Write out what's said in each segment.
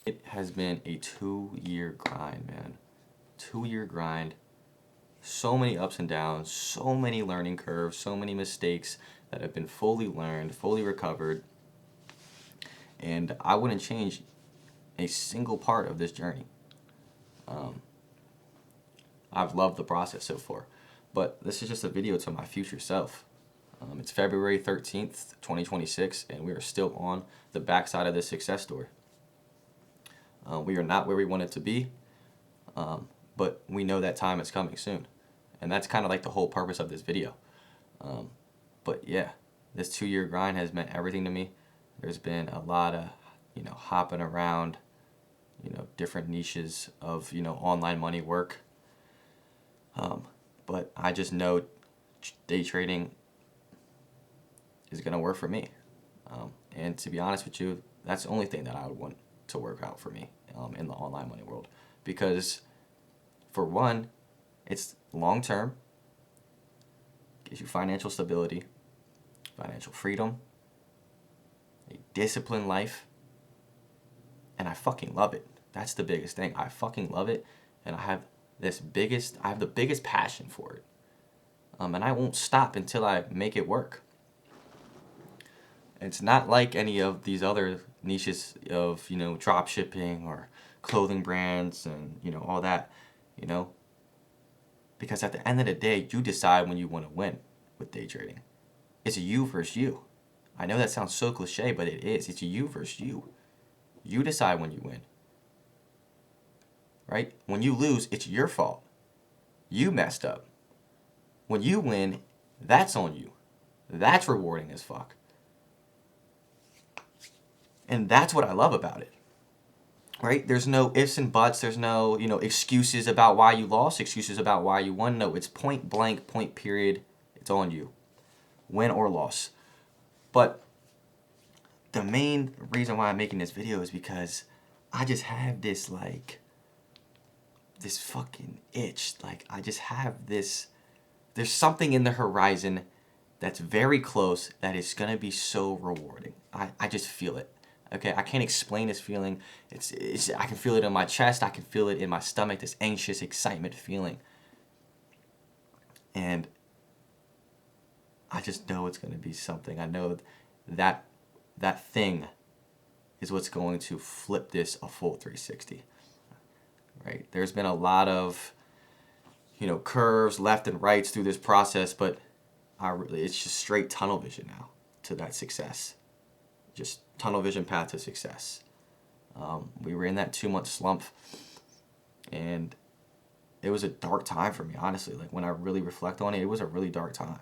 It has been a 2-year grind, man. 2-year grind. So many ups and downs, so many learning curves, so many mistakes that have been fully learned, fully recovered. And I wouldn't change a single part of this journey. I've loved the process so far. But this is just a video to my future self. It's February 13th, 2026, and we are still on the backside of this success story. We are not where we wanted to be, but we know that time is coming soon. And that's kind of like the whole purpose of this video. But yeah, this 2-year grind has meant everything to me. There's been a lot of, hopping around, different niches of, online money work. But I just know day trading is going to work for me. And to be honest with you, that's the only thing that I would want to work out for me in the online money world. Because for one, it's long term, gives you financial stability, financial freedom, a disciplined life, and I fucking love it. That's the biggest thing. I fucking love it, and I have the biggest passion for it. And I won't stop until I make it work. It's not like any of these other niches of, drop shipping or clothing brands and, all that, Because at the end of the day, you decide when you want to win with day trading. It's a you versus you. I know that sounds so cliche, but it is. It's a you versus you. You decide when you win. Right? When you lose, it's your fault. You messed up. When you win, that's on you. That's rewarding as fuck. And that's what I love about it. Right? There's no ifs and buts. There's no, excuses about why you lost, excuses about why you won. No, it's point blank, point period. It's on you. Win or loss. But the main reason why I'm making this video is because I just have this fucking itch. I just have this, there's something in the horizon that's very close that is going to be so rewarding. I just feel it. Okay, I can't explain this feeling. I can feel it in my chest. I can feel it in my stomach, this anxious excitement feeling. And I just know it's going to be something. I know that thing is what's going to flip this a full 360. Right? There's been a lot of, curves left and rights through this process, but it's just straight tunnel vision now to that success. Just tunnel vision path to success. We were in that 2-month slump, and it was a dark time for me, honestly. When I really reflect on it, it was a really dark time.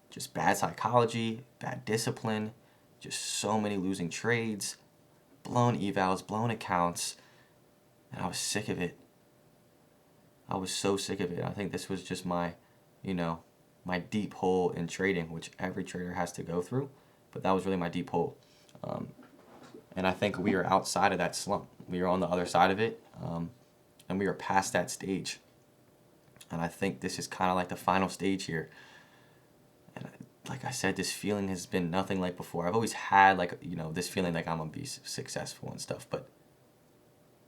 Just bad psychology, bad discipline, just so many losing trades, blown evals, blown accounts, and I was sick of it. I was so sick of it. I think this was just my deep hole in trading, which every trader has to go through. But that was really my deep hole. And I think we are outside of that slump. We are on the other side of it, and we are past that stage. And I think this is kind of like the final stage here. And like I said, this feeling has been nothing like before. I've always had this feeling like I'm going to be successful and stuff, but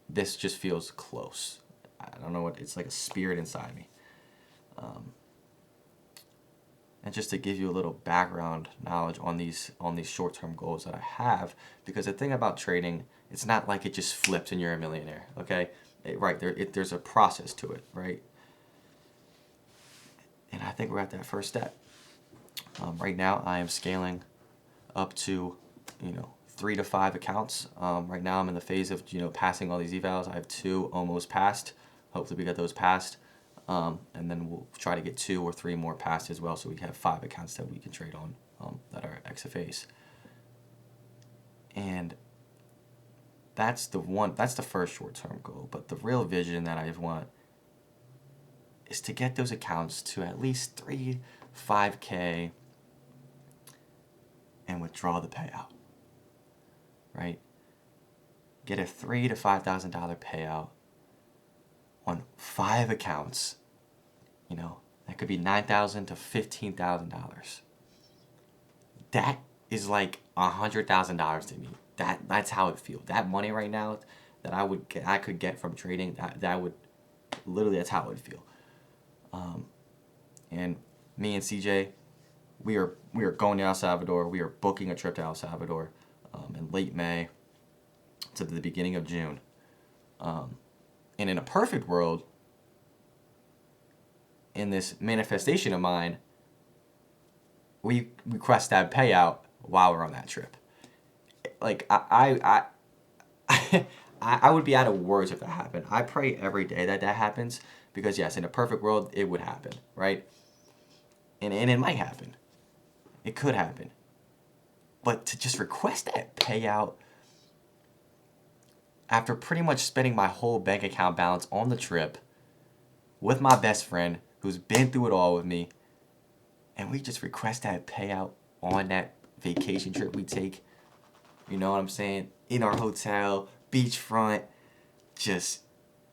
this just feels close. I don't know what, it's like a spirit inside me. And just to give you a little background knowledge on these short-term goals that I have, because the thing about trading, it's not like it just flips and you're a millionaire, okay? There's a process to it, right? And I think we're at that first step. Right now, I am scaling up to, 3 to 5 accounts. Right now, I'm in the phase of, passing all these evals. I have 2 almost passed. Hopefully, we get those passed. And then we'll try to get 2 or 3 more passed as well, so we have 5 accounts that we can trade on that are XFAs. And that's the first short-term goal. But the real vision that I want is to get those accounts to at least 5K and withdraw the payout. Right? Get a $3,000 to $5,000 payout on 5 accounts. That could be $9,000 to $15,000. That is like $100,000 to me. That's how it feels. That money right now that I could get from trading, that would literally, that's how it would feel. And me and CJ, we are going to El Salvador. We are booking a trip to El Salvador in late May to the beginning of June. And in a perfect world, in this manifestation of mine, we request that payout while we're on that trip. Like I would be out of words if that happened. I pray every day that happens because yes, in a perfect world, it would happen, right? And it might happen. It could happen. But to just request that payout after pretty much spending my whole bank account balance on the trip with my best friend who's been through it all with me, and we just request that payout on that vacation trip we take, you know what I'm saying? In our hotel, beachfront, just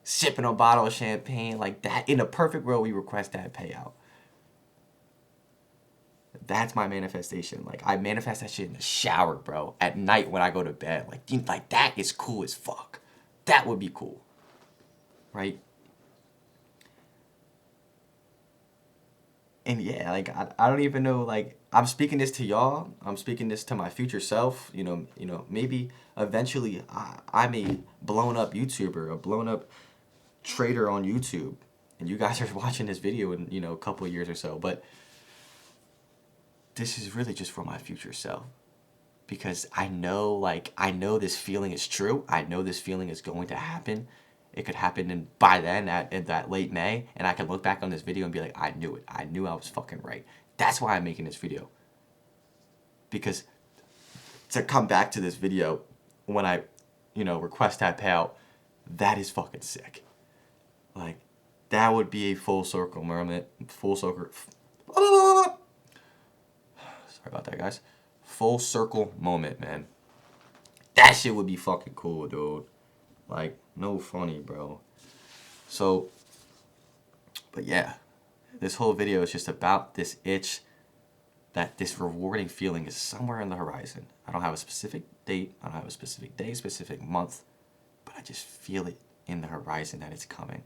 sipping a bottle of champagne like that. In a perfect world, we request that payout. That's my manifestation. Like, I manifest that shit in the shower, bro. At night when I go to bed. Like that is cool as fuck. That would be cool. Right? And yeah, like, I don't even know, like, I'm speaking this to y'all. I'm speaking this to my future self. Maybe eventually I'm a blown up YouTuber, a blown up trader on YouTube. And you guys are watching this video in, a couple of years or so. But this is really just for my future self. Because I know this feeling is true. I know this feeling is going to happen. It could happen by then in that late May, and I can look back on this video and be like, I knew it. I knew I was fucking right. That's why I'm making this video. Because to come back to this video when I, request that payout, that is fucking sick. Like, that would be a full circle moment. Sorry about that, guys. Full circle moment, man. That shit would be fucking cool, dude. Like, no funny, bro. So, but yeah, this whole video is just about this itch, that this rewarding feeling is somewhere on the horizon. I don't have a specific date, I don't have a specific day, specific month, but I just feel it in the horizon that it's coming.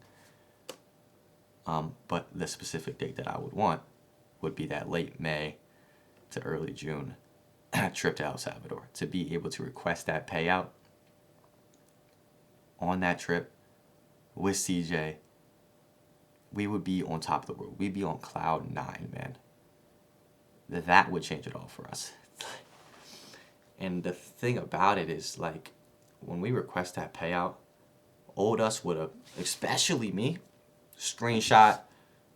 But the specific date that I would want would be that late May to early June trip to El Salvador, to be able to request that payout on that trip with CJ. We would be on top of the world. We'd be on cloud 9, man. That would change it all for us. And the thing about it is, like, when we request that payout, old us would have, especially me, screenshot,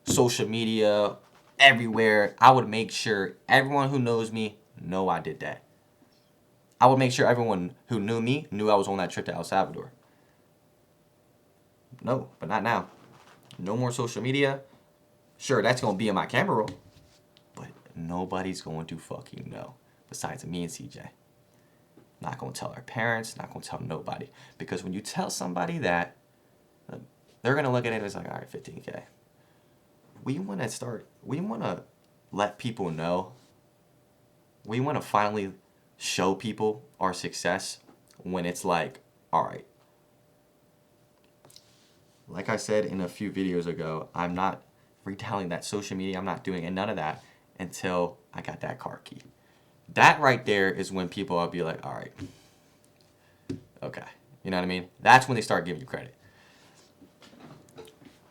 social media, everywhere. I would make sure everyone who knows me know I did that. I would make sure everyone who knew me knew I was on that trip to El Salvador. No, but not now. No more social media. Sure, that's going to be in my camera roll. But nobody's going to fucking know besides me and CJ. Not going to tell our parents. Not going to tell nobody. Because when you tell somebody that, they're going to look at it as like, all right, 15K. We want to let people know. We want to finally show people our success when it's like, all right. Like I said in a few videos ago, I'm not retelling that social media. I'm not doing none of that until I got that car key. That right there is when people will be like, all right, okay. You know what I mean? That's when they start giving you credit.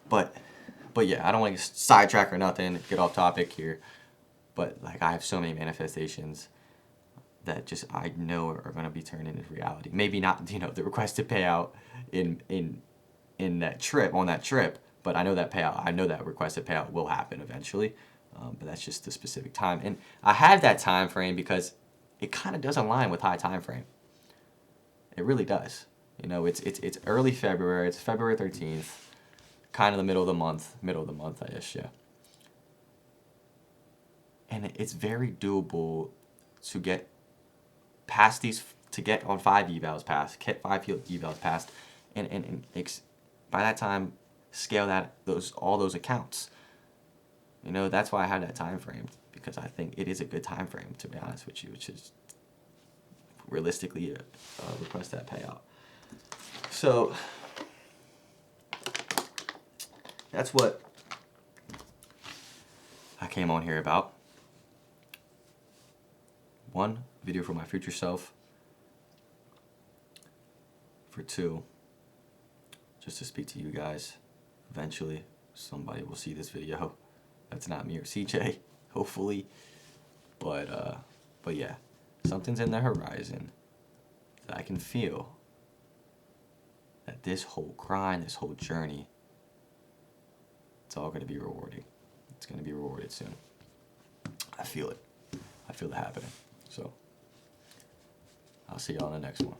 But yeah, I don't want to sidetrack or nothing, get off topic here. But like, I have so many manifestations that just I know are going to be turned into reality. Maybe not, the requested payout in that trip, on that trip, but I know that requested payout will happen eventually. But that's just the specific time. And I have that time frame because it kind of does align with high time frame. It really does. It's early February. It's February 13th, kind of the middle of the month, I guess, yeah. And it's very doable to get past these, to get on 5 evals passed, get 5 evals passed, and by that time, scale all those accounts. That's why I have that time frame, because I think it is a good time frame, to be honest with you, which is realistically request that payout. So that's what I came on here about. One, video for my future self. For two, just to speak to you guys. Eventually, somebody will see this video. That's not me or CJ, hopefully. But yeah, something's in the horizon that I can feel that this whole grind, this whole journey, it's all going to be rewarding. It's going to be rewarded soon. I feel it. I feel it happening. So, I'll see y'all in the next one.